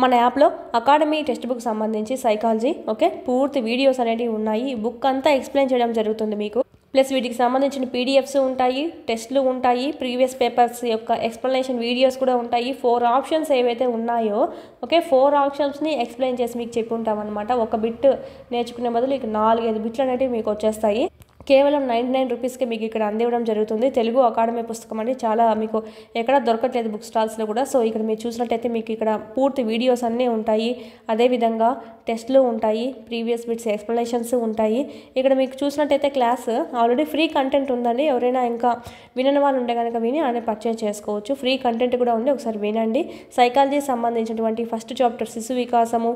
మన యాప్లో academy text book సంబంధించి సైకాలజీ ఓకే పూర్తి వీడియోస్ అనేటివి ఉన్నాయి. ఈ బుక్ అంతా ఎక్స్ప్లెయిన్ చేయడం జరుగుతుంది మీకు. ప్లస్ వీటికి సంబంధించిన పీడిఎఫ్స్ ఉంటాయి, టెస్ట్లు ఉంటాయి, ప్రీవియస్ పేపర్స్ యొక్క ఎక్స్ప్లెనేషన్ వీడియోస్ కూడా ఉంటాయి. 4 ఆప్షన్స్ ఏవైతే ఉన్నాయో ఓకే 4 ఆప్షన్స్ని ఎక్స్ప్లెయిన్ చేసి మీకు చెప్పి ఉంటాం అనమాట. ఒక బిట్ నేర్చుకునే బదులు ఇక 4-5 బిట్లు అనేవి మీకు వచ్చేస్తాయి. కేవలం 99 రూపీస్కి మీకు ఇక్కడ అందివ్వడం జరుగుతుంది. తెలుగు అకాడమీ పుస్తకం అండి. చాలా మీకు ఎక్కడ దొరకట్లేదు బుక్ స్టాల్స్లో కూడా. సో ఇక్కడ మీరు చూసినట్టయితే మీకు ఇక్కడ పూర్తి వీడియోస్ అన్నీ ఉంటాయి. అదేవిధంగా టెస్ట్లు ఉంటాయి, ప్రీవియస్ బిట్స్ ఎక్స్ప్లెనేషన్స్ ఉంటాయి. ఇక్కడ మీకు చూసినట్టయితే క్లాస్ ఆల్రెడీ ఫ్రీ కంటెంట్ ఉందండి. ఎవరైనా ఇంకా వినని వాళ్ళు ఉంటే కనుక విని అనేది పర్చేజ్ చేసుకోవచ్చు. ఫ్రీ కంటెంట్ కూడా ఉంది, ఒకసారి వినండి. సైకాలజీ సంబంధించినటువంటి ఫస్ట్ చాప్టర్ శిశు వికాసము,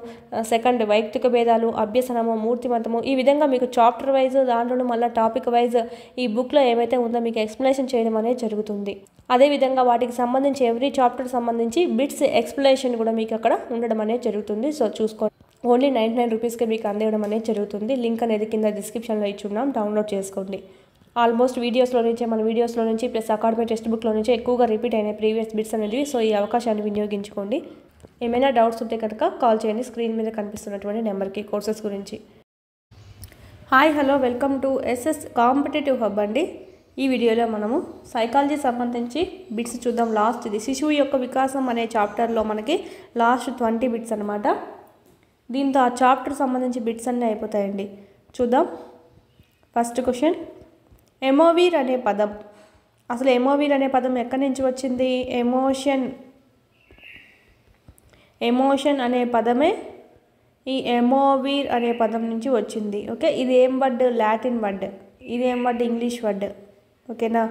సెకండ్ వైయక్తిక భేదాలు, అభ్యసనము, మూర్తిమంతము, ఈ విధంగా మీకు చాప్టర్ వైజ్ దాంట్లోనూ మళ్ళీ టాపిక్ వైజ్ ఈ బుక్లో ఏవైతే ఉందో మీకు ఎక్స్ప్లెనేషన్ చేయడం అనేది జరుగుతుంది. అదేవిధంగా వాటికి సంబంధించి ఎవ్రీ చాప్టర్ సంబంధించి బిట్స్ ఎక్స్ప్లెనేషన్ కూడా మీకు అక్కడ ఉండడం అనేది జరుగుతుంది. సో చూసుకోండి. ఓన్లీ 99 రూపీస్కి మీకు అందివ్వడం అనేది జరుగుతుంది. లింక్ అనేది కింద డిస్క్రిప్షన్లో ఇచ్చున్నాం, డౌన్లోడ్ చేసుకోండి. ఆల్మోస్ట్ మన వీడియోస్లో నుంచి ప్లస్ అకాడమీ టెక్స్ట్ బుక్లో నుంచి ఎక్కువగా రిపీట్ అయిన ప్రీవియస్ బిట్స్ అనేవి. సో ఈ అవకాశాన్ని వినియోగించుకోండి. ఏమైనా డౌట్స్ ఉంటే కనుక కాల్ చేయండి స్క్రీన్ మీద కనిపిస్తున్నటువంటి నెంబర్కి కోర్సెస్ గురించి. Hi hello welcome to SS competitive hub అండి. ఈ వీడియోలో మనము సైకాలజీ సంబంధించి బిట్స్ చూద్దాం. లాస్ట్ ఇది శిశువు యొక్క వికాసం అనే చాప్టర్లో మనకి లాస్ట్ 20 బిట్స్ అనమాట. దీంతో ఆ చాప్టర్ సంబంధించి బిట్స్ అన్నీ అయిపోతాయండి. చూద్దాం. ఫస్ట్ క్వశ్చన్, ఎమోవీర్ అనే పదం, అసలు ఎమోవీర్ అనే పదం ఎక్కడి నుంచి వచ్చింది? ఎమోషన్ అనే పదమే ఈ ఎమోవీర్ అనే పదం నుంచి వచ్చింది. ఓకే, ఇది ఏం వర్డ్? Latin word. ఇది ఏం వర్డ్? English word. ఓకేనా,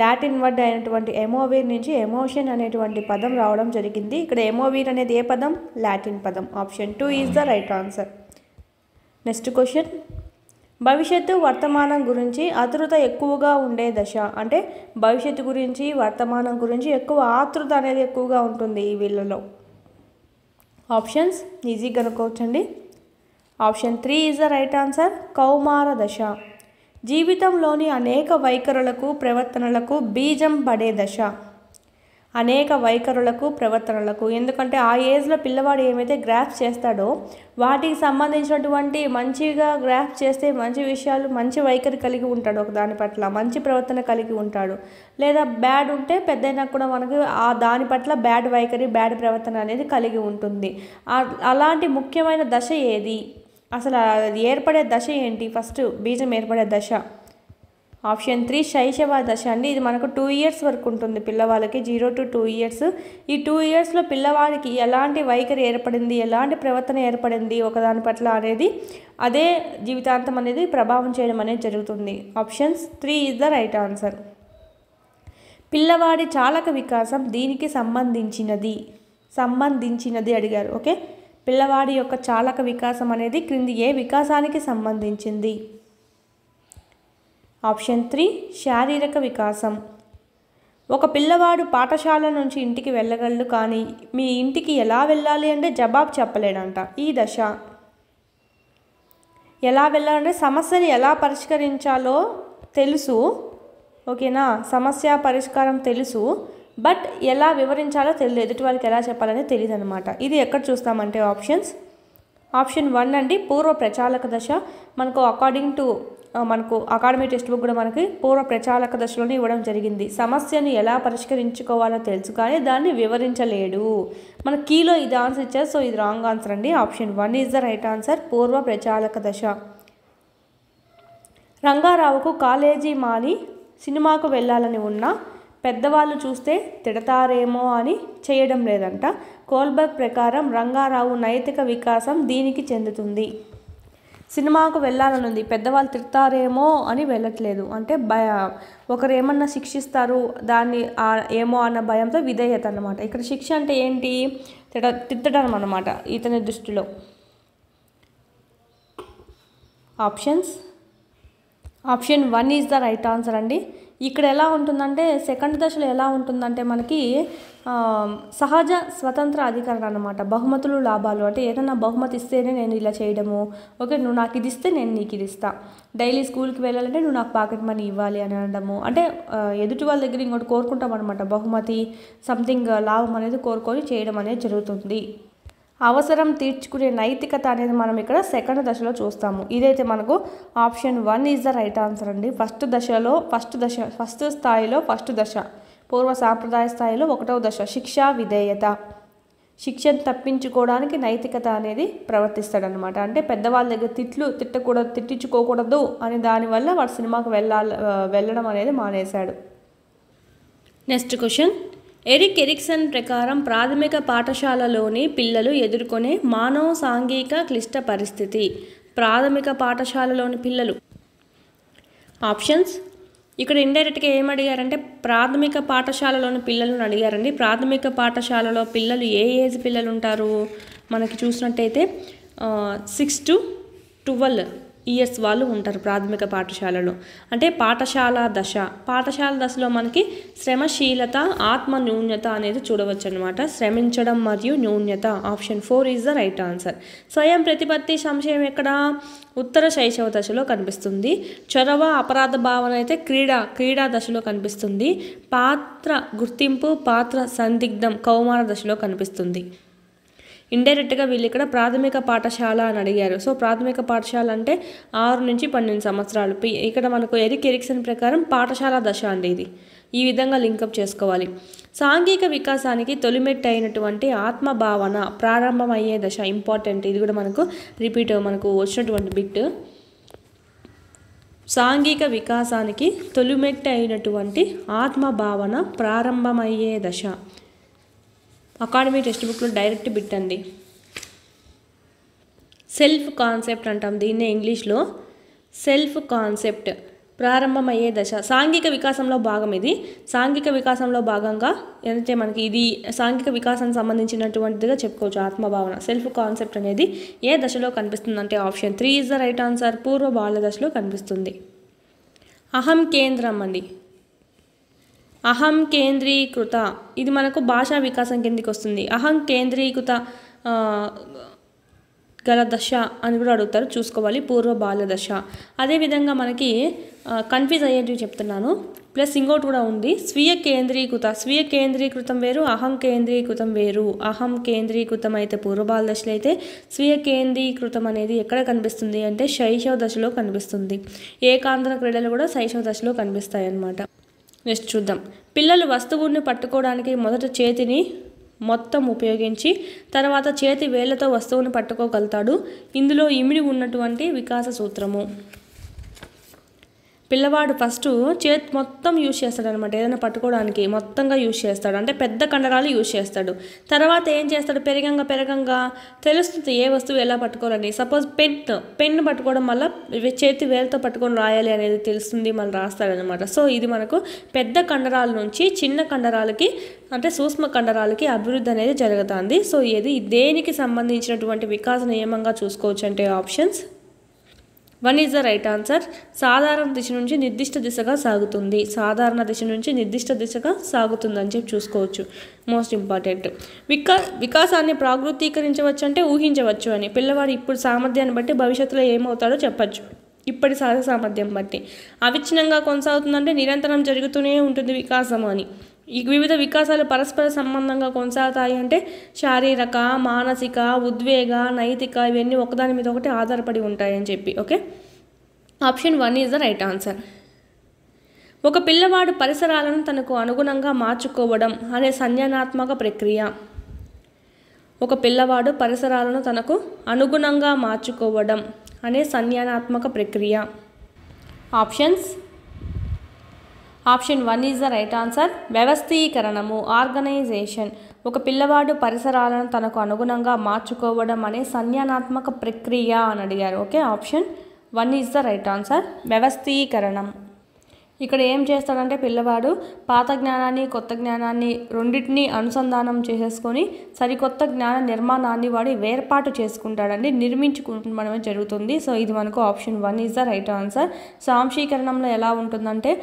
లాటిన్ వర్డ్ అయినటువంటి ఎమోవీర్ నుంచి ఎమోషన్ అనేటువంటి పదం రావడం జరిగింది. ఇక్కడ ఎమోవీర్ అనేది ఏ పదం? లాటిన్ పదం. Option 2 is the right answer. Next question, భవిష్యత్తు వర్తమానం గురించి ఆతృత ఎక్కువగా ఉండే దశ, అంటే భవిష్యత్తు గురించి వర్తమానం గురించి ఎక్కువ ఆతృత అనేది ఎక్కువగా ఉంటుంది ఈ వీళ్ళలో. ఆప్షన్స్ ఈజీగా కనుక్కోవచ్చండి. Option 3 is the right answer, కౌమార దశ. జీవితంలోని అనేక వైఖరులకు ప్రవర్తనలకు బీజం పడే దశ. అనేక వైఖరులకు ప్రవర్తనలకు, ఎందుకంటే ఆ ఏజ్లో పిల్లవాడు ఏమైతే గ్రాఫ్ చేస్తాడో వాటికి సంబంధించినటువంటి మంచిగా గ్రాఫ్ చేస్తే మంచి విషయాలు, మంచి వైఖరి కలిగి ఉంటాడు, ఒక దాని పట్ల మంచి ప్రవర్తన కలిగి ఉంటాడు. లేదా బ్యాడ్ ఉంటే పెద్దయినా కూడా మనకు ఆ దాని పట్ల బ్యాడ్ వైఖరి, బ్యాడ్ ప్రవర్తన అనేది కలిగి ఉంటుంది. అలాంటి ముఖ్యమైన దశ ఏది? అసలు అది ఏర్పడే దశ ఏంటి? ఫస్ట్ బీజం ఏర్పడే దశ. ఆప్షన్ 3 శైశవ దశ అండి. ఇది మనకు 2 ఇయర్స్ వరకు ఉంటుంది పిల్లవాళ్ళకి, 0 to 2 ఇయర్స్. ఈ 2 ఇయర్స్లో పిల్లవాడికి ఎలాంటి వైఖరి ఏర్పడింది, ఎలాంటి ప్రవర్తన ఏర్పడింది ఒకదాని పట్ల అనేది అదే జీవితాంతం అనేది ప్రభావం చేయడం అనేది జరుగుతుంది. Options 3 is the right answer. పిల్లవాడి చాలక వికాసం దీనికి సంబంధించినది అడిగారు. ఓకే, పిల్లవాడి యొక్క చాలక వికాసం అనేది క్రింది ఏ వికాసానికి సంబంధించింది? ఆప్షన్ 3 శారీరక వికాసం. ఒక పిల్లవాడు పాఠశాల నుంచి ఇంటికి వెళ్ళగలడు, కానీ మీ ఇంటికి ఎలా వెళ్ళాలి అంటే జవాబు చెప్పలేడంట. ఈ దశ. ఎలా వెళ్ళాలంటే సమస్యని ఎలా పరిష్కరించాలో తెలుసు, ఓకేనా, సమస్య పరిష్కారం తెలుసు, బట్ ఎలా వివరించాలో తెలియదు, ఎదుటి వాళ్ళకి ఎలా చెప్పాలనే తెలియదు అనమాట. ఇది ఎక్కడ చూస్తామంటే ఆప్షన్ 1 అండి, పూర్వ ప్రచాలక దశ. మనకు అకార్డింగ్ టు మనకు అకాడమీ టెక్స్ట్ బుక్ కూడా మనకి పూర్వ ప్రచాలక దశలోనే ఇవ్వడం జరిగింది. సమస్యను ఎలా పరిష్కరించుకోవాలో తెలుసు కానీ దాన్ని వివరించలేడు. మన కీలో ఇది ఆన్సర్ ఇచ్చారు, సో ఇది రాంగ్ ఆన్సర్ అండి. Option 1 is the right answer, పూర్వ ప్రచాలక దశ. రంగారావుకు కాలేజీ మాని సినిమాకు వెళ్ళాలని ఉన్నా పెద్దవాళ్ళు చూస్తే తిడతారేమో అని చేయడం లేదంట. కోల్బర్గ్ ప్రకారం రంగారావు నైతిక వికాసం దీనికి చెందుతుంది. సినిమాకు వెళ్ళాలనుంది, పెద్దవాళ్ళు తిడతారేమో అని వెళ్ళట్లేదు, అంటే ఒకరు ఏమన్నా శిక్షిస్తారు దాన్ని ఏమో అన్న భయంతో విధేయత అన్నమాట. ఇక్కడ శిక్ష అంటే ఏంటి? తిట్టడం అన్నమాట ఇతని దృష్టిలో. Option 1 is the right answer అండి. ఇక్కడ ఎలా ఉంటుందంటే సెకండ్ దశలో ఎలా ఉంటుందంటే మనకి సహజ స్వతంత్ర అధికారం అన్నమాట. బహుమతులు, లాభాలు, అంటే ఏదైనా బహుమతి ఇస్తేనే నేను ఇలా చేయడము, ఓకే నువ్వు నాకు ఇది ఇస్తే నేను నీకు ఇది ఇస్తా, డైలీ స్కూల్కి వెళ్ళాలంటే నువ్వు నాకు పాకెట్ మనీ ఇవ్వాలి అని అనడము, అంటే ఎదుటి వాళ్ళ దగ్గర ఇంకోటి కోరుకుంటాం అనమాట, బహుమతి సంథింగ్ లాభం అనేది కోరుకొని చేయడం అనేది జరుగుతుంది. అవసరం తీర్చుకునే నైతికత అనేది మనం ఇక్కడ సెకండ్ దశలో చూస్తాము. ఇదైతే మనకు option 1 is the right answer అండి. ఫస్ట్ స్థాయిలో ఫస్ట్ దశ, పూర్వ సాంప్రదాయ స్థాయిలో 1వ దశ శిక్షా విధేయత. శిక్షను తప్పించుకోవడానికి నైతికత అనేది ప్రవర్తిస్తాడనమాట. అంటే పెద్దవాళ్ళ దగ్గర తిట్టించుకోకూడదు అని దానివల్ల వాడు సినిమాకు వెళ్ళడం అనేది మానేశాడు. నెక్స్ట్ క్వశ్చన్, ఎరిక్ ఎరిక్సన్ ప్రకారం ప్రాథమిక పాఠశాలలోని పిల్లలు ఎదుర్కొనే మానవ సాంఘిక క్లిష్ట పరిస్థితి. ప్రాథమిక పాఠశాలలోని పిల్లలు ఆప్షన్స్ ఇక్కడ ఇండైరెక్ట్గా ఏమడిగారంటే ప్రాథమిక పాఠశాలలోని పిల్లలను అడిగారండి. ప్రాథమిక పాఠశాలలో పిల్లలు ఏ ఏజ్ పిల్లలు ఉంటారు మనకి చూసినట్టయితే 6 to 12 ఇయర్స్ వాళ్ళు ఉంటారు ప్రాథమిక పాఠశాలలో. అంటే పాఠశాల దశలో మనకి శ్రమశీలత, ఆత్మ న్యూన్యత అనేది చూడవచ్చు అనమాట. శ్రమించడం మరియు న్యూన్యత. Option 4 is the right answer. స్వయం ప్రతిపత్తి సంశయం ఎక్కడ? ఉత్తర శైశవ దశలో కనిపిస్తుంది. చొరవ, అపరాధ భావన అయితే క్రీడా దశలో కనిపిస్తుంది. పాత్ర గుర్తింపు, పాత్ర సందిగ్ధం కౌమార దశలో కనిపిస్తుంది. ఇండైరెక్ట్గా వీళ్ళు ఇక్కడ ప్రాథమిక పాఠశాల అని అడిగారు. సో ప్రాథమిక పాఠశాల అంటే 6 నుంచి 12 సంవత్సరాలు. ఇక్కడ మనకు ఎరిక్ ఎరిక్సన్ ప్రకారం పాఠశాల దశ అండి ఇది. ఈ విధంగా లింకప్ చేసుకోవాలి. సాంఘిక వికాసానికి తొలిమెట్టు అయినటువంటి ఆత్మభావన ప్రారంభమయ్యే దశ ఇంపార్టెంట్. ఇది కూడా మనకు వచ్చినటువంటి బిట్. సాంఘిక వికాసానికి తొలిమెట్టు అయినటువంటి ఆత్మభావన ప్రారంభమయ్యే దశ. అకాడమీ టెక్స్ట్ బుక్లో డైరెక్ట్ బిట్ అండి. సెల్ఫ్ కాన్సెప్ట్ అంటాం దీన్నే ఇంగ్లీష్లో. సెల్ఫ్ కాన్సెప్ట్ ప్రారంభమయ్యే దశ సాంఘిక వికాసంలో భాగం. ఇది సాంఘిక వికాసంలో భాగంగా ఏదైతే మనకి ఇది సాంఘిక వికాసానికి సంబంధించినటువంటిదిగా చెప్పుకోవచ్చు. ఆత్మభావన సెల్ఫ్ కాన్సెప్ట్ అనేది ఏ దశలో కనిపిస్తుందంటే option 3 is the right answer. పూర్వ బాల్య దశలో కనిపిస్తుంది. అహం కేంద్రం అండి. అహం కేంద్రీకృత ఇది మనకు భాషా వికాసం కిందికి వస్తుంది. అహం కేంద్రీకృత గల దశ అని కూడా అడుగుతారు, చూసుకోవాలి. పూర్వ బాల్య దశ. అదేవిధంగా మనకి కన్ఫ్యూజ్ అయ్యేటివి చెప్తున్నాను. ప్లస్ ఇంకోటి కూడా ఉంది, స్వీయ కేంద్రీకృతం వేరు, అహం కేంద్రీకృతం వేరు. అహం కేంద్రీకృతం అయితే పూర్వ బాల్య దశలో అయితే స్వీయ కేంద్రీకృతం అనేది ఎక్కడ కనిపిస్తుంది అంటే శైశవ దశలో కనిపిస్తుంది. ఏకాంతర క్రీడలు కూడా శైశవ దశలో కనిపిస్తాయి అన్నమాట. నెక్స్ట్ చూద్దాం. పిల్లలు వస్తువుని పట్టుకోవడానికి మొదట చేతిని మొత్తం ఉపయోగించి తర్వాత చేతి వేళ్లతో వస్తువుని పట్టుకోగలుగుతాడు. ఇందులో ఇమిడి ఉన్నటువంటి వికాస సూత్రము. పిల్లవాడు ఫస్ట్ చేతి మొత్తం యూజ్ చేస్తాడు అనమాట. ఏదైనా పట్టుకోవడానికి మొత్తంగా యూజ్ చేస్తాడు, అంటే పెద్ద కండరాలు యూజ్ చేస్తాడు. తర్వాత ఏం చేస్తాడు, పెరగంగా తెలుస్తుంది ఏ వస్తువు ఎలా పట్టుకోవాలని. సపోజ్ పెన్ను పట్టుకోవడం వల్ల చేతి వేలతో పట్టుకొని రాయాలి అనేది తెలుస్తుంది, మళ్ళీ రాస్తాడనమాట. సో ఇది మనకు పెద్ద కండరాల నుంచి చిన్న కండరాలకి అంటే సూక్ష్మ కండరాలకి అభివృద్ధి అనేది జరుగుతుంది. సో ఇది దేనికి సంబంధించినటువంటి వికాస నియమంగా చూసుకోవచ్చు అంటే options 1 is the right answer. సాధారణ దిశ నుంచి నిర్దిష్ట దిశగా సాగుతుంది. సాధారణ దిశ నుంచి నిర్దిష్ట దిశగా సాగుతుందని చెప్పి చూసుకోవచ్చు. Most important. వికాసాన్ని ప్రాగృతీకరించవచ్చు అంటే ఊహించవచ్చు అని. పిల్లవాడు ఇప్పుడు సామర్థ్యాన్ని బట్టి భవిష్యత్తులో ఏమవుతాడో చెప్పచ్చు. ఇప్పటి సహజ సామర్థ్యం బట్టి అవిచ్ఛిన్నంగా కొనసాగుతుందంటే నిరంతరం జరుగుతూనే ఉంటుంది వికాసం అని. ఈ వివిధ వికాసాలు పరస్పర సంబంధంగా కొనసాగుతాయి అంటే శారీరక, మానసిక, ఉద్వేగ, నైతిక ఇవన్నీ ఒకదాని మీద ఒకటి ఆధారపడి ఉంటాయని చెప్పి. Okay, option 1 is the right answer. ఒక పిల్లవాడు పరిసరాలను తనకు అనుగుణంగా మార్చుకోవడం అనే సంజ్ఞానాత్మక ప్రక్రియ. ఒక పిల్లవాడు పరిసరాలను తనకు అనుగుణంగా మార్చుకోవడం అనే సంజ్ఞానాత్మక ప్రక్రియ. Option 1 is the right answer. వ్యవస్థీకరణము, ఆర్గనైజేషన్. ఒక పిల్లవాడు పరిసరాలను తనకు అనుగుణంగా మార్చుకోవడం అనే సంజ్ఞానాత్మక ప్రక్రియ అని అడిగారు. Okay, option 1 is the right answer. వ్యవస్థీకరణం. ఇక్కడ ఏం చేస్తాడంటే పిల్లవాడు పాత జ్ఞానాన్ని కొత్త జ్ఞానాన్ని రెండింటినీ అనుసంధానం చేసేసుకొని సరికొత్త జ్ఞాన నిర్మాణాన్ని వాడి వేర్పాటు చేసుకుంటాడండి, నిర్మించుకుంటూ జరుగుతుంది. సో ఇది మనకు option 1 is the right answer. సాంశీకరణంలో ఎలా ఉంటుందంటే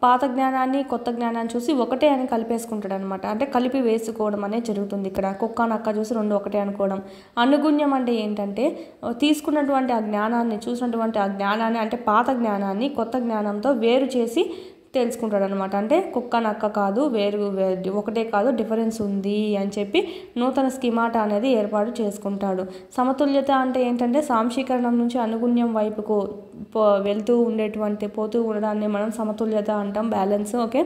పాత జ్ఞానాన్ని కొత్త జ్ఞానాన్ని చూసి ఒకటే అని కలిపేసుకుంటాడు అనమాట. అంటే కలిపి వేసుకోవడం అనేది జరుగుతుంది. ఇక్కడ కుక్క నక్క చూసి రెండు ఒకటే అనుకోవడం. అనుగుణ్యం అంటే ఏంటంటే తీసుకున్నటువంటి ఆ జ్ఞానాన్ని చూసినటువంటి ఆ జ్ఞానాన్ని అంటే పాత జ్ఞానాన్ని కొత్త జ్ఞానంతో వేరు చేసి తెలుసుకుంటాడు అనమాట. అంటే కుక్క నక్క కాదు, ఒకటే కాదు, డిఫరెన్స్ ఉంది అని చెప్పి నూతన స్కీమాటా అనేది ఏర్పాటు చేసుకుంటాడు. సమతుల్యత అంటే ఏంటంటే సాంశీకరణం నుంచి అనుగుణ్యం వైపుకు పోతూ ఉండడాన్ని మనం సమతుల్యత అంటాం, బ్యాలెన్స్. ఓకే,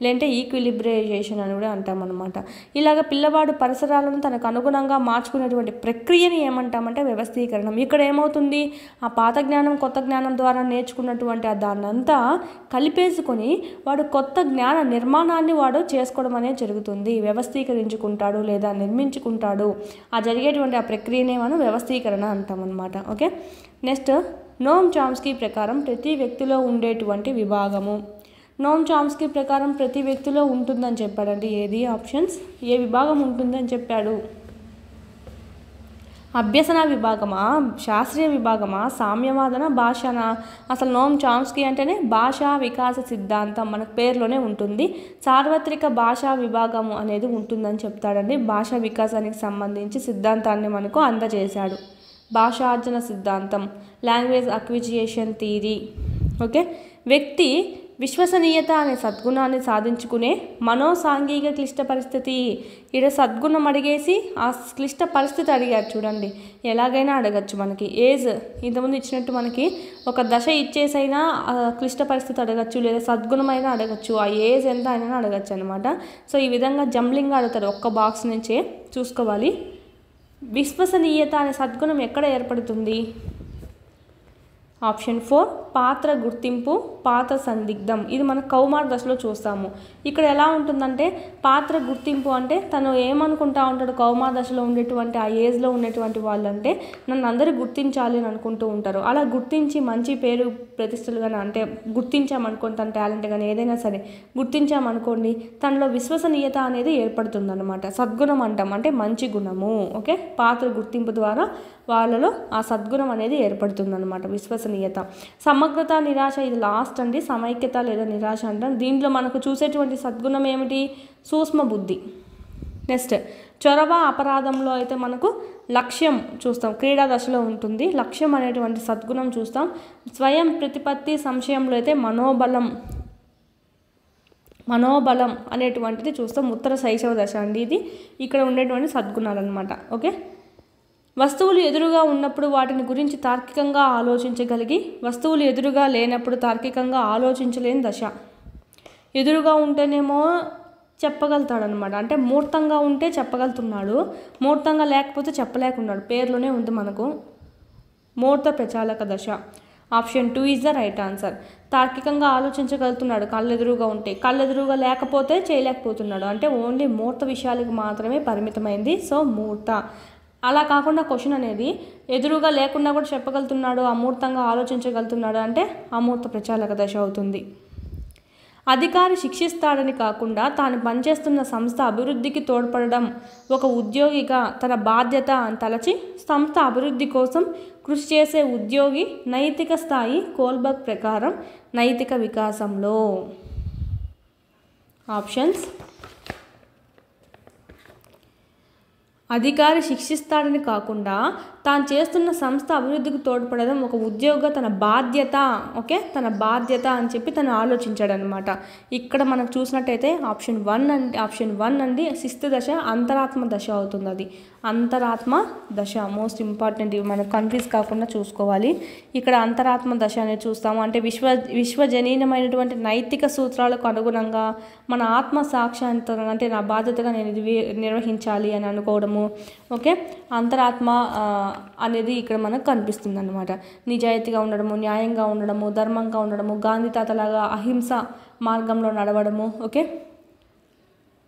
లేదంటే ఈక్విలిబ్రియేషన్ అని కూడా అంటాం అనమాట. ఇలాగ పిల్లవాడు పరిసరాలను తనకు అనుగుణంగా మార్చుకునేటువంటి ప్రక్రియని ఏమంటామంటే వ్యవస్థీకరణం. ఇక్కడ ఏమవుతుంది, ఆ పాత జ్ఞానం కొత్త జ్ఞానం ద్వారా నేర్చుకున్నటువంటి దాన్నంతా కలిపేసుకొని వాడు కొత్త జ్ఞాన నిర్మాణాన్ని వాడు చేసుకోవడం అనేది జరుగుతుంది. వ్యవస్థీకరించుకుంటాడు లేదా నిర్మించుకుంటాడు. ఆ జరిగేటువంటి ఆ ప్రక్రియనే మనం వ్యవస్థీకరణ అంటాం అనమాట. ఓకే, నెక్స్ట్ నోమ్ చామ్స్కీ ప్రకారం ప్రతి వ్యక్తిలో ఉండేటువంటి విభాగము. నోమ్ చామ్స్కీ ప్రకారం ప్రతి వ్యక్తిలో ఉంటుందని చెప్పాడండి. ఏది ఆప్షన్స్, ఏ విభాగం ఉంటుందని చెప్పాడు? అభ్యసన విభాగమా, శాస్త్రీయ విభాగమా, సామ్యవాదన, భాషనా? అసలు నోమ్ చామ్స్కీ అంటేనే భాషా వికాస సిద్ధాంతం మనకు పేరులోనే ఉంటుంది. సార్వత్రిక భాషా విభాగము అనేది ఉంటుందని చెప్తాడండి. భాషా వికాసానికి సంబంధించి సిద్ధాంతాన్ని మనకు అందజేశాడు. భాషార్జన సిద్ధాంతం, లాంగ్వేజ్ అక్విజియేషన్ థియరీ. ఓకే, వ్యక్తి విశ్వసనీయత అనే సద్గుణాన్ని సాధించుకునే మనోసాంఘిక క్లిష్ట పరిస్థితి. ఇక్కడ సద్గుణం అడిగేసి ఆ క్లిష్ట పరిస్థితి అడిగారు చూడండి. ఎలాగైనా అడగచ్చు. మనకి ఏజ్ ఇంతకుముందు ఇచ్చినట్టు మనకి ఒక దశ ఇచ్చేసైనా క్లిష్ట పరిస్థితి అడగచ్చు, లేదా సద్గుణమైనా అడగచ్చు, ఆ ఏజ్ ఎంత అయినా అడగచ్చు అనమాట. సో ఈ విధంగా జంబ్లింగ్ అడుగుతారు. ఒక్క బాక్స్ నుంచే చూసుకోవాలి. విశ్వసనీయత అనే సద్గుణం ఎక్కడ ఏర్పడుతుంది? ఆప్షన్ 4 పాత్ర గుర్తింపు, పాత్ర సందిగ్ధం. ఇది మనం కౌమార దశలో చూస్తాము. ఇక్కడ ఎలా ఉంటుందంటే పాత్ర గుర్తింపు అంటే తను ఏమనుకుంటా ఉంటాడు, కౌమార దశలో ఉండేటువంటి ఆ ఏజ్లో ఉండేటువంటి వాళ్ళు అంటే నన్ను అందరూ గుర్తించాలి అని అనుకుంటూ ఉంటారు. అలా గుర్తించి మంచి పేరు ప్రతిష్టలు కానీ అంటే గుర్తించామనుకోండి, తన టాలెంట్ కానీ ఏదైనా సరే గుర్తించామనుకోండి, తనలో విశ్వసనీయత అనేది ఏర్పడుతుంది అనమాట. సద్గుణం అంటాం, అంటే మంచి గుణము. ఓకే, పాత్ర గుర్తింపు ద్వారా వాళ్ళలో ఆ సద్గుణం అనేది ఏర్పడుతుంది అనమాట, విశ్వసనీయత. సమగ్రత, నిరాశ, ఇది లాస్ట్ అండి. సమైక్యత లేదా నిరాశ అంటాం. దీంట్లో మనకు చూసేటువంటి సద్గుణం ఏమిటి? సూక్ష్మ బుద్ధి. నెక్స్ట్ చొరవ, అపరాధంలో అయితే మనకు లక్ష్యం చూస్తాం, క్రీడా దశలో ఉంటుంది. లక్ష్యం అనేటువంటి సద్గుణం చూస్తాం. స్వయం ప్రతిపత్తి, సంశయంలో అయితే మనోబలం అనేటువంటిది చూస్తాం. ఉత్తర శైశవ దశ అండి ఇది. ఇక్కడ ఉండేటువంటి సద్గుణాలు అనమాట. ఓకే, వస్తువులు ఎదురుగా ఉన్నప్పుడు వాటిని గురించి తార్కికంగా ఆలోచించగలిగి, వస్తువులు ఎదురుగా లేనప్పుడు తార్కికంగా ఆలోచించలేని దశ. ఎదురుగా ఉంటేనేమో చెప్పగలుగుతాడనమాట, అంటే మూర్తంగా ఉంటే చెప్పగలుగుతున్నాడు, మూర్తంగా లేకపోతే చెప్పలేకున్నాడు. పేర్లోనే ఉంది మనకు మూర్త ప్రచాలక దశ. Option 2 is the right answer. తార్కికంగా ఆలోచించగలుగుతున్నాడు కళ్ళెదురుగా ఉంటే, కళ్ళెదురుగా లేకపోతే చేయలేకపోతున్నాడు, అంటే ఓన్లీ మూర్త విషయాలకు మాత్రమే పరిమితమైంది. సో మూర్త. అలా కాకుండా క్వశ్చన్ అనేది ఎదురుగా లేకుండా కూడా చెప్పగలుగుతున్నాడు, అమూర్తంగా ఆలోచించగలుగుతున్నాడు అంటే అమూర్త ప్రచాలక దశ అవుతుంది. అధికారి శిక్షిస్తాడని కాకుండా తాను పనిచేస్తున్న సంస్థ అభివృద్ధికి తోడ్పడడం ఒక ఉద్యోగిగా తన బాధ్యత అని తలచి సంస్థ అభివృద్ధి కోసం కృషి చేసే ఉద్యోగి నైతిక స్థాయి కోల్బర్గ్ ప్రకారం నైతిక వికాసంలో. ఆప్షన్స్: అధికారి శిక్షిస్తాడని కాకుండా తాను చేస్తున్న సంస్థ అభివృద్ధికి తోడ్పడడం ఒక ఉద్యోగిగా తన బాధ్యత. ఓకే, తన బాధ్యత అని చెప్పి తను ఆలోచించాడనమాట. ఇక్కడ మనకు చూసినట్టయితే ఆప్షన్ 1 అండి 6th దశ అంతరాత్మ దశ అవుతుంది. అది అంతరాత్మ దశ మోస్ట్ ఇంపార్టెంట్. ఇవి మనకు కన్ఫ్యూజ్ కాకుండా చూసుకోవాలి. ఇక్కడ అంతరాత్మ దశ అనేది చూస్తాము. అంటే విశ్వజనీనమైనటువంటి నైతిక సూత్రాలకు అనుగుణంగా మన ఆత్మ సాక్షాంతరం, అంటే నా బాధ్యతగా నేను ఇది నిర్వహించాలి అని అనుకోవడము. ఓకే, అంతరాత్మ అనేది ఇక్కడ మనకు కనిపిస్తుంది అనమాట. నిజాయితీగా ఉండడము, న్యాయంగా ఉండడము, ధర్మంగా ఉండడము, గాంధీ తాతలాగా అహింస మార్గంలో నడవడము. ఓకే,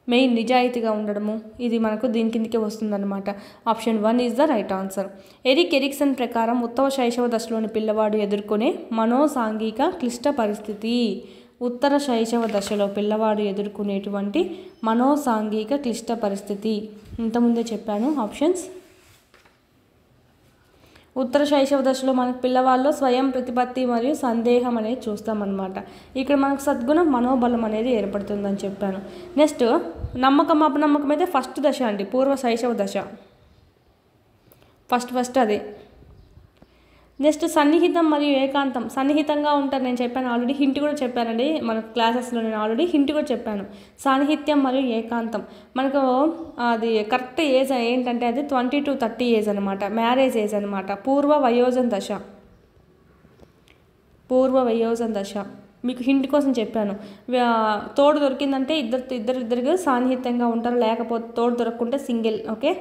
మెయిన్ నిజాయితీగా ఉండడము, ఇది మనకు దీని కిందకే వస్తుందన్నమాట. Option 1 is the right answer. Erik Erikson ప్రకారం ఉత్తర శైశవ దశలోని పిల్లవాడు ఎదుర్కొనే మనోసాంఘిక క్లిష్ట పరిస్థితి. ఉత్తర శైశవ దశలో పిల్లవాడు ఎదుర్కొనేటువంటి మనోసాంఘిక క్లిష్ట పరిస్థితి ఇంతకుముందే చెప్పాను. ఆప్షన్స్: ఉత్తర శైశవ దశలో మనకు పిల్లవాళ్ళలో స్వయం ప్రతిపత్తి మరియు సందేహం అనేది చూస్తామన్నమాట. ఇక్కడ మనకు సద్గుణం మనోబలం అనేది ఏర్పడుతుందని చెప్పాను. నెక్స్ట్ నమ్మకం అపనమ్మకం అయితే ఫస్ట్ దశ అండి, పూర్వ శైశవ దశ. ఫస్ట్ అదే నెక్స్ట్ సన్నిహితం మరియు ఏకాంతం. సన్నిహితంగా ఉంటారు, నేను చెప్పాను ఆల్రెడీ, హింట్ కూడా చెప్పానండి మన క్లాసెస్లో, నేను ఆల్రెడీ హింట్ కూడా చెప్పాను. సాన్నిహిత్యం మరియు ఏకాంతం మనకు అది కరెక్ట్ ఏజ్ ఏంటంటే అది 20 to 30 ఏజ్ అనమాట, మ్యారేజ్ ఏజ్ అనమాట. పూర్వ వయోజన దశ, పూర్వ వయోజన దశ. మీకు హింట్ కోసం చెప్పాను. తోడు దొరికిందంటే ఇద్దరికి సాన్నిహిత్యంగా ఉంటారు, లేకపోతే తోడు దొరకకుంటే సింగిల్, ఓకే,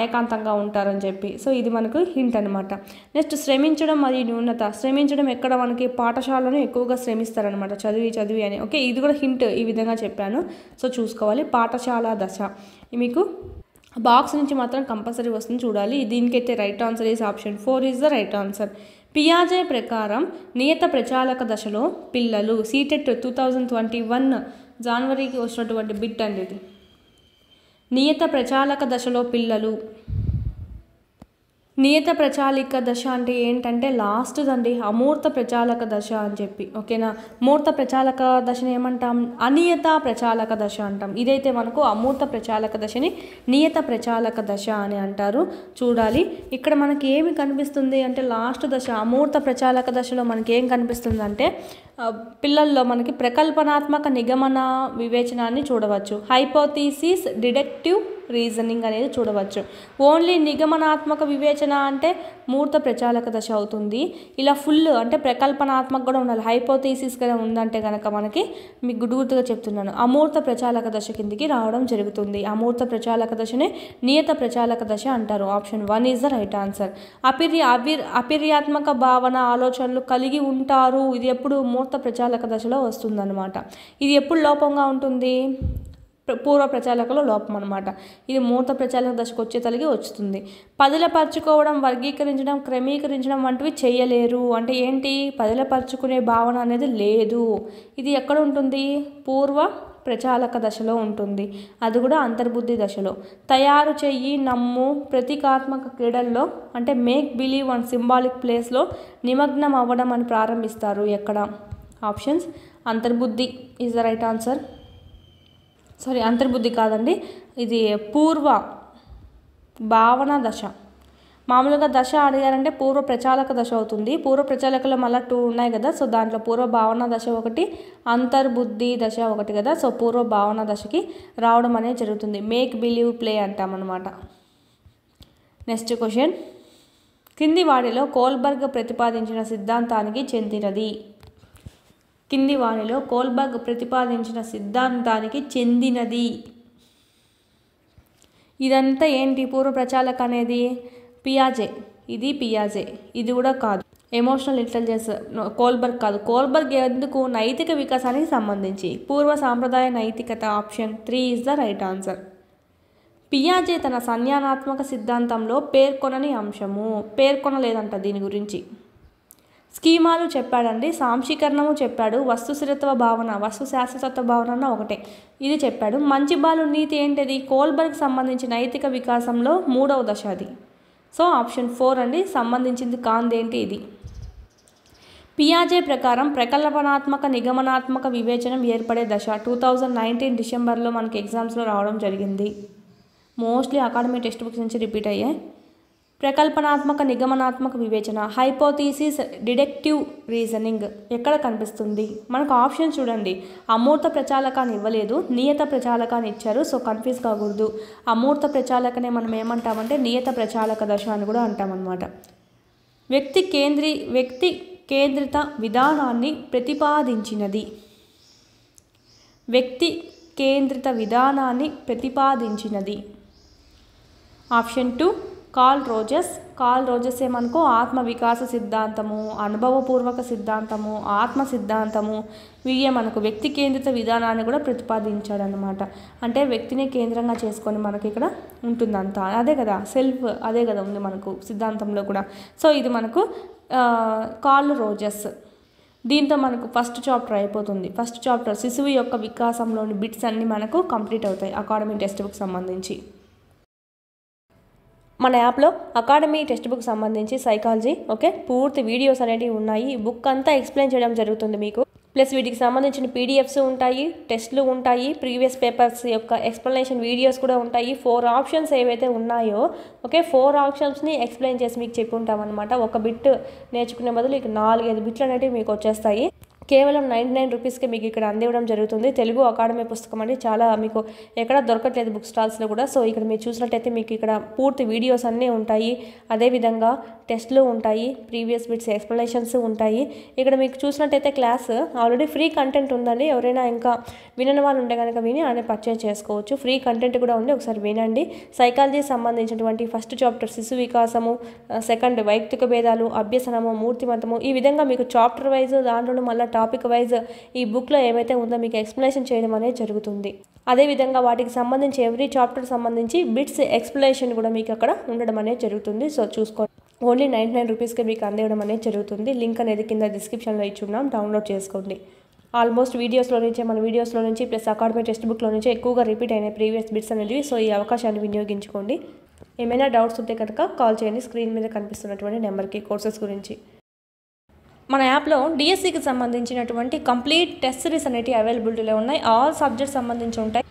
ఏకాంతంగా ఉంటారని చెప్పి. సో ఇది మనకు హింట్ అనమాట. నెక్స్ట్ శ్రమించడం మరియు న్యూనత. శ్రమించడం ఎక్కడ మనకి పాఠశాలను ఎక్కువగా శ్రమిస్తారనమాట, చదివి అని, ఓకే. ఇది కూడా హింట్ ఈ విధంగా చెప్పాను, సో చూసుకోవాలి. పాఠశాల దశ మీకు బాక్స్ నుంచి మాత్రం కంపల్సరీ వస్తుంది, చూడాలి. దీనికైతే right answer is option 4 is the right answer. పియాజే ప్రకారం నియత ప్రచాలక దశలో పిల్లలు, సీటెట్ 2021 జనవరికి వచ్చినటువంటి బిట్ అండి ఇది. నియత ప్రచాలక దశలో పిల్లలు. నియత ప్రచాలిక దశ అంటే ఏంటంటే లాస్ట్దండి, అమూర్త ప్రచాలక దశ అని చెప్పి, ఓకేనా. మూర్త ప్రచాలక దశని ఏమంటాం, అనియత ప్రచాలక దశ అంటాం. ఇదైతే మనకు అమూర్త ప్రచాలక దశని నియత ప్రచాలక దశ అని అంటారు, చూడాలి. ఇక్కడ మనకి ఏమి కనిపిస్తుంది అంటే లాస్ట్ దశ అమూర్త ప్రచాలక దశలో మనకి ఏం కనిపిస్తుంది అంటే పిల్లల్లో మనకి ప్రకల్పనాత్మక నిగమన వివేచనాన్ని చూడవచ్చు, హైపోథీసిస్ డిడక్టివ్ రీజనింగ్ అనేది చూడవచ్చు. ఓన్లీ నిగమనాత్మక వివేచన అంటే మూర్త ప్రచాలక దశ అవుతుంది. ఇలా ఫుల్ అంటే ప్రకల్పనాత్మక కూడా ఉండాలి, హైపోథీసిస్ కూడా ఉందంటే కనుక మనకి మీకు గుర్తుగా చెప్తున్నాను, అమూర్త ప్రచాలక దశ కిందికి రావడం జరుగుతుంది. అమూర్త ప్రచాలక దశనే నియత ప్రచాలక దశ అంటారు. Option 1 is the right answer. అపిర్యాత్మక భావన ఆలోచనలు కలిగి ఉంటారు. ఇది ఎప్పుడు మూర్త ప్రచాలక దశలో వస్తుందన్నమాట. ఇది ఎప్పుడు లోపంగా ఉంటుంది, పూర్వ ప్రచాలకలో లోపం అనమాట. ఇది మూర్త ప్రచాలక దశకు వచ్చే తలిగి వస్తుంది. పదిలపరచుకోవడం, వర్గీకరించడం, క్రమీకరించడం వంటివి చేయలేరు అంటే ఏంటి, పదిలపరచుకునే భావన అనేది లేదు. ఇది ఎక్కడ ఉంటుంది, పూర్వ ప్రచాలక దశలో ఉంటుంది, అది కూడా అంతర్బుద్ధి దశలో. తయారు చెయ్యి, నమ్ము, ప్రతీకాత్మక క్రీడల్లో అంటే మేక్ బిలీవ్ అండ్ సింబాలిక్ ప్లేస్లో నిమగ్నం అవ్వడం అని ప్రారంభిస్తారు. ఎక్కడ, ఆప్షన్స్ అంతర్బుద్ధి is the right answer. Sorry, అంతర్బుద్ధి కాదండి, ఇది పూర్వ భావన దశ. మామూలుగా దశ అడిగారంటే పూర్వ ప్రచాలక దశ అవుతుంది. పూర్వ ప్రచాలకలో మళ్ళీ 2 ఉన్నాయి కదా, సో దాంట్లో పూర్వ భావన దశ ఒకటి, అంతర్బుద్ధి దశ ఒకటి కదా, సో పూర్వ భావన దశకి రావడం అనేది జరుగుతుంది. మేక్ బిలీవ్ ప్లే అంటామన్నమాట. నెక్స్ట్ క్వశ్చన్, కింది వాటిలో కోల్బర్గ్ ప్రతిపాదించిన సిద్ధాంతానికి చెందినది. కింది వానిలో కోల్బర్గ్ ప్రతిపాదించిన సిద్ధాంతానికి చెందినది. ఇదంతా ఏంటి, పూర్వ ప్రచాలక అనేది పియాజే, ఇది పియాజే, ఇది కూడా కాదు. ఎమోషనల్ ఇంటెలిజెన్స్ కోల్బర్గ్ కాదు. కోల్బర్గ్ ఎందుకు, నైతిక వికాసానికి సంబంధించి, పూర్వ సాంప్రదాయ నైతికత. Option 3 is the right answer. పియాజే తన సంజ్ఞానాత్మక సిద్ధాంతంలో పేర్కొనని అంశము, పేర్కొనలేదంట దీని గురించి. స్కీమాలు చెప్పాడండి, సాంశీకరణము చెప్పాడు, వస్తు స్థిరత్వ భావన, వస్తు శాశ్వతత్వ భావన ఒకటే, ఇది చెప్పాడు. మంచి బాలు నీతి ఏంటిది, కోల్బర్గ్ సంబంధించి నైతిక వికాసంలో 3వ దశ అది. సో ఆప్షన్ 4 అండి, సంబంధించింది కాందేంటి ఇది. పియాజే ప్రకారం ప్రకల్పనాత్మక నిగమనాత్మక వివేచనం ఏర్పడే దశ 2019 డిసెంబర్లో మనకి ఎగ్జామ్స్లో రావడం జరిగింది. మోస్ట్లీ అకాడమీ టెక్స్ట్ బుక్స్ నుంచి రిపీట్ అయ్యాయి. ప్రకల్పనాత్మక నిగమనాత్మక వివేచన, హైపోథీసిస్ డిడక్టివ్ రీజనింగ్ ఎక్కడ కనిపిస్తుంది, మనకు ఆప్షన్ చూడండి. అమూర్త ప్రచాలకాన్ని ఇవ్వలేదు, నియత ప్రచాలకాన్ని ఇచ్చారు, సో కన్ఫ్యూజ్ కాకూడదు. అమూర్త ప్రచాలకనే మనం ఏమంటామంటే నియత ప్రచాలక దశ అని కూడా అంటామన్నమాట. వ్యక్తి కేంద్రిత విధానాన్ని ప్రతిపాదించినది. వ్యక్తి కేంద్రిత విధానాన్ని ప్రతిపాదించినది. ఆప్షన్ 2 కార్ల్ రోజెస్ ఏమనుకో ఆత్మ వికాస సిద్ధాంతము, అనుభవపూర్వక సిద్ధాంతము, ఆత్మ సిద్ధాంతము, వీయే మనకు వ్యక్తి కేంద్రిత విధానాన్ని కూడా ప్రతిపాదించాడనమాట. అంటే వ్యక్తిని కేంద్రంగా చేసుకొని మనకి ఇక్కడ ఉంటుందంతా, అదే కదా సెల్ఫ్, అదే కదా ఉంది మనకు సిద్ధాంతంలో కూడా. సో ఇది మనకు కార్ల్ రోజెస్. దీంతో మనకు ఫస్ట్ చాప్టర్ అయిపోతుంది. ఫస్ట్ చాప్టర్ శిశువు యొక్క వికాసంలోని బిట్స్ అన్నీ మనకు కంప్లీట్ అవుతాయి అకాడమీ టెక్స్ట్ బుక్ సంబంధించి. మన యాప్లో అకాడమీ టెక్స్ట్ బుక్ సంబంధించి సైకాలజీ, ఓకే, పూర్తి వీడియోస్ అనేవి ఉన్నాయి. బుక్ అంతా ఎక్స్ప్లెయిన్ చేయడం జరుగుతుంది మీకు. ప్లస్ వీటికి సంబంధించిన పీడిఎఫ్స్ ఉంటాయి, టెస్ట్లు ఉంటాయి, ప్రీవియస్ పేపర్స్ యొక్క ఎక్స్ప్లెనేషన్ వీడియోస్ కూడా ఉంటాయి. 4 ఆప్షన్స్ ఏవైతే ఉన్నాయో ఓకే 4 ఆప్షన్స్ని ఎక్స్ప్లెయిన్ చేసి మీకు చెప్పి ఉంటాం అనమాట. ఒక బిట్ నేర్చుకునే బదులు ఇక 4-5 బిట్లు అనేవి మీకు వచ్చేస్తాయి. కేవలం 99 రూపీస్కి మీకు ఇక్కడ అందివ్వడం జరుగుతుంది. తెలుగు అకాడమీ పుస్తకం అండి, చాలా మీకు ఎక్కడ దొరకట్లేదు బుక్ స్టాల్స్లో కూడా. సో ఇక్కడ మీరు చూసినట్టయితే మీకు ఇక్కడ పూర్తి వీడియోస్ అన్నీ ఉంటాయి, అదేవిధంగా టెస్ట్లు ఉంటాయి, ప్రీవియస్ బిట్స్ ఎక్స్ప్లెనేషన్స్ ఉంటాయి. ఇక్కడ మీకు చూసినట్టయితే క్లాస్ ఆల్రెడీ ఫ్రీ కంటెంట్ ఉందండి. ఎవరైనా ఇంకా వినని వాళ్ళు ఉంటే కనుక విని అనే పర్చేజ్ చేసుకోవచ్చు. ఫ్రీ కంటెంట్ కూడా ఉంది, ఒకసారి వినండి. సైకాలజీ సంబంధించినటువంటి ఫస్ట్ చాప్టర్ శిశు వికాసము, సెకండ్ వైయక్తిక భేదాలు, అభ్యసనము, మూర్తిమతము, ఈ విధంగా మీకు చాప్టర్ వైజ్ దాంట్లో మళ్ళీ టాపిక్ వైజ్ ఈ బుక్లో ఏవైతే ఉందో మీకు ఎక్స్ప్లెనేషన్ చేయడం అనేది జరుగుతుంది. అదేవిధంగా వాటికి సంబంధించి ఎవ్రీ చాప్టర్ సంబంధించి బిట్స్ ఎక్స్ప్లెనేషన్ కూడా మీకు అక్కడ ఉండడం అనేది జరుగుతుంది. సో చూసుకోండి, ఓన్లీ 99 రూపీస్కి మీకు అందివ్వడం అనేది జరుగుతుంది. లింక్ అనేది కింద డిస్క్రిప్షన్లో ఇచ్చున్నాం, డౌన్లోడ్ చేసుకోండి. ఆల్మోస్ట్ మన వీడియోస్లో నుంచి ప్లస్ అకాడమీ టెక్స్ట్ బుక్లో నుంచి ఎక్కువగా రిపీట్ అయిన ప్రీవియస్ బిట్స్ అనేవి. సో ఈ అవకాశాన్ని వినియోగించుకోండి. ఏమైనా డౌట్స్ ఉంటే కనుక కాల్ చేయండి స్క్రీన్ మీద కనిపిస్తున్నటువంటి నెంబర్కి కోర్సెస్ గురించి. మన యాప్లో డిఎస్సికి సంబంధించినటువంటి కంప్లీట్ టెస్ట్ సిరీస్ అనేవి అవైలబిలిటీలో ఉన్నాయి. ఆల్ సబ్జెక్ట్స్ సంబంధించి ఉంటాయి.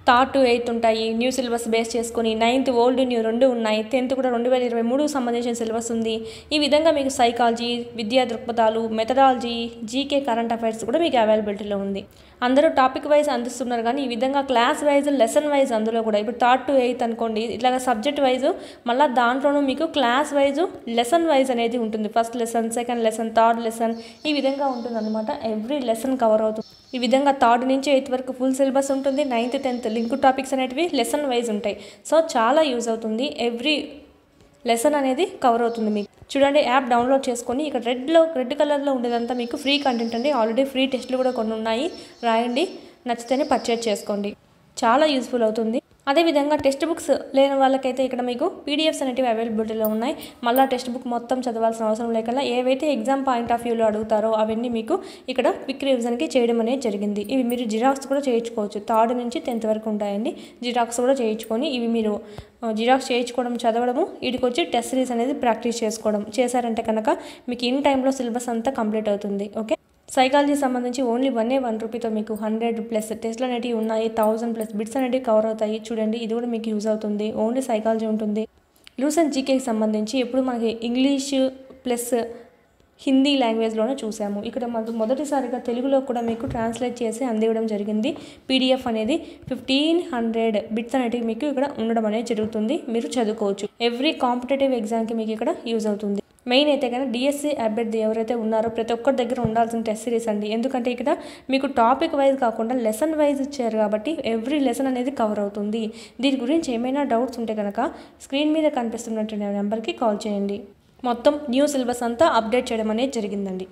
3rd to 8th ఉంటాయి. న్యూ సిలబస్ బేస్ చేసుకుని 9th ఓల్డ్ న్యూ 2 ఉన్నాయి. 10th కూడా 2023 సంబంధించిన సిలబస్ ఉంది. ఈ విధంగా మీకు సైకాలజీ, విద్యా దృక్పథాలు, మెథడాలజీ, జీకే, కరెంట్ అఫైర్స్ కూడా మీకు అవైలబిలిటీలో ఉంది. అందరూ టాపిక్ వైజ్ అందిస్తున్నారు, కానీ ఈ విధంగా క్లాస్ వైజ్, లెసన్ వైజ్ అందులో కూడా ఇప్పుడు 3rd to 8th అనుకోండి, ఇట్లాగా సబ్జెక్ట్ వైజ్ మళ్ళీ దాంట్లోనూ మీకు క్లాస్ వైజ్, లెసన్ వైజ్ అనేది ఉంటుంది. First lesson, second lesson, third lesson, ఈ విధంగా ఉంటుంది అనమాట. ఎవ్రీ లెసన్ కవర్ అవుతుంది. ఈ విధంగా 3rd నుంచి 8th వరకు ఫుల్ సిలబస్ ఉంటుంది. 9th 10th లింక్ టాపిక్స్ అనేటివి లెసన్ వైజ్ ఉంటాయి. సో చాలా యూజ్ అవుతుంది. ఎవ్రీ లెసన్ అనేది కవర్ అవుతుంది. మీకు చూడండి, యాప్ డౌన్లోడ్ చేసుకొని ఇక్కడ రెడ్ కలర్లో ఉండేదంతా మీకు ఫ్రీ కంటెంట్ అండి. ఆల్రెడీ ఫ్రీ టెస్ట్లు కూడా కొన్ని ఉన్నాయి, రాయండి, నచ్చితేనే పర్చేజ్ చేసుకోండి. చాలా యూస్ఫుల్ అవుతుంది. అదేవిధంగా టెక్స్ట్ బుక్స్ లేని వాళ్ళకైతే ఇక్కడ మీకు పీడిఎఫ్స్ అనేవి అవైలబిలిటీలో ఉన్నాయి. మళ్ళీ టెక్స్ట్ బుక్ మొత్తం చదవాల్సిన అవసరం లేకుండా ఏవైతే ఎగ్జామ్ పాయింట్ ఆఫ్ వ్యూలో అడుగుతారో అవన్నీ మీకు ఇక్కడ క్విక్ రివిజన్కి చేయడం అనేది జరిగింది. ఇవి మీరు జిరాక్స్ కూడా చేయించుకోవచ్చు. 3rd నుంచి 10th వరకు ఉంటాయండి. జిరాక్స్ కూడా చేయించుకొని ఇవి మీరు జిరాక్స్ చేయించుకోవడం, చదవడము, వీటికి వచ్చి టెస్ట్ సిరీస్ అనేది ప్రాక్టీస్ చేసుకోవడం చేశారంటే కనుక మీకు ఇన్ టైంలో సిలబస్ అంతా కంప్లీట్ అవుతుంది. ఓకే, సైకాలజీ సంబంధించి ఓన్లీ 1 రూపీతో మీకు 100+ టెస్ట్లు అనేవి ఉన్నాయి. 1000+ బిట్స్ అనేవి కవర్ అవుతాయి. చూడండి, ఇది కూడా మీకు యూజ్ అవుతుంది. ఓన్లీ సైకాలజీ ఉంటుంది. లూసెంట్ జీకేకి సంబంధించి ఎప్పుడు మనకి ఇంగ్లీష్ ప్లస్ హిందీ లాంగ్వేజ్లోనే చూసాము. ఇక్కడ మనకు మొదటిసారిగా తెలుగులో కూడా మీకు ట్రాన్స్లేట్ చేసి అందివ్వడం జరిగింది. పీడిఎఫ్ అనేది 1500 బిట్స్ అనేవి మీకు ఇక్కడ ఉండడం అనేది జరుగుతుంది. మీరు చదువుకోవచ్చు. ఎవ్రీ కాంపిటేటివ్ ఎగ్జామ్కి మీకు ఇక్కడ యూజ్ అవుతుంది. మెయిన్ అయితే కనుక డిఎస్సి అభ్యర్థి ఎవరైతే ఉన్నారో ప్రతి ఒక్కరి దగ్గర ఉండాల్సిన టెస్ట్ సిరీస్ అండి. ఎందుకంటే ఇక్కడ మీకు టాపిక్ వైజ్ కాకుండా లెసన్ వైజ్ ఇచ్చారు కాబట్టి ఎవ్రీ లెసన్ అనేది కవర్ అవుతుంది. దీని గురించి ఏమైనా డౌట్స్ ఉంటే కనుక స్క్రీన్ మీద కనిపిస్తున్నటువంటి నెంబర్కి కాల్ చేయండి. మొత్తం న్యూ సిలబస్ అంతా అప్డేట్ చేయడం అనేది జరిగిందండి.